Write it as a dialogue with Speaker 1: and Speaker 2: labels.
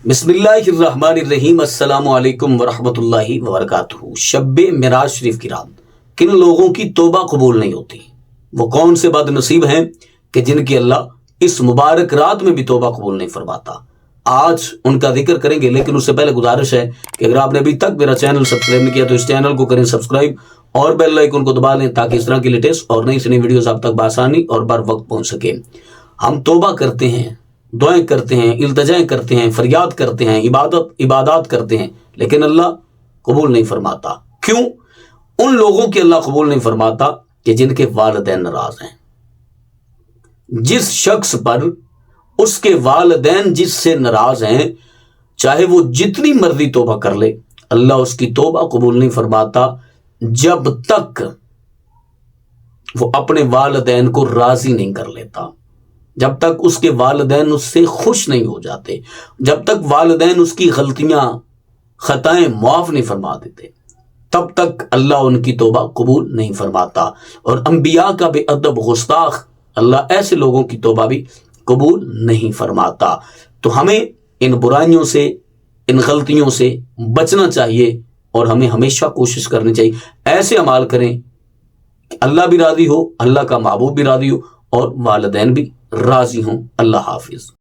Speaker 1: بسم اللہ الرحمن الرحیم، السلام علیکم ورحمۃ اللہ وبرکاتہ۔ شب معراج شریف کی رات کن لوگوں کی توبہ قبول نہیں ہوتی؟ وہ کون سے بد نصیب ہیں کہ جن کی اللہ اس مبارک رات میں بھی توبہ قبول نہیں فرماتا؟ آج ان کا ذکر کریں گے، لیکن اس سے پہلے گزارش ہے کہ اگر آپ نے ابھی تک میرا چینل سبسکرائب نہیں کیا تو اس چینل کو کریں سبسکرائب اور بیل آئیکن کو دبا لیں تاکہ اس طرح کی لیٹسٹ اور نئی سے نئی ویڈیوز آپ تک بآسانی اور بر وقت پہنچ سکیں۔ ہم توبہ کرتے ہیں، دعائیں کرتے ہیں، التجائیں کرتے ہیں، فریاد کرتے ہیں، عبادات کرتے ہیں، لیکن اللہ قبول نہیں فرماتا۔ کیوں؟ ان لوگوں کی اللہ قبول نہیں فرماتا کہ جن کے والدین ناراض ہیں۔ جس شخص پر اس کے والدین جس سے ناراض ہیں، چاہے وہ جتنی مرضی توبہ کر لے، اللہ اس کی توبہ قبول نہیں فرماتا جب تک وہ اپنے والدین کو راضی نہیں کر لیتا، جب تک اس کے والدین اس سے خوش نہیں ہو جاتے، جب تک والدین اس کی غلطیاں خطائیں معاف نہیں فرما دیتے، تب تک اللہ ان کی توبہ قبول نہیں فرماتا۔ اور انبیاء کا بے ادب گستاخ اللہ ایسے لوگوں کی توبہ بھی قبول نہیں فرماتا۔ تو ہمیں ان برائیوں سے، ان غلطیوں سے بچنا چاہیے اور ہمیں ہمیشہ کوشش کرنی چاہیے ایسے اعمال کریں کہ اللہ بھی راضی ہو، اللہ کا محبوب بھی راضی ہو اور والدین بھی راضی ہوں۔ اللہ حافظ۔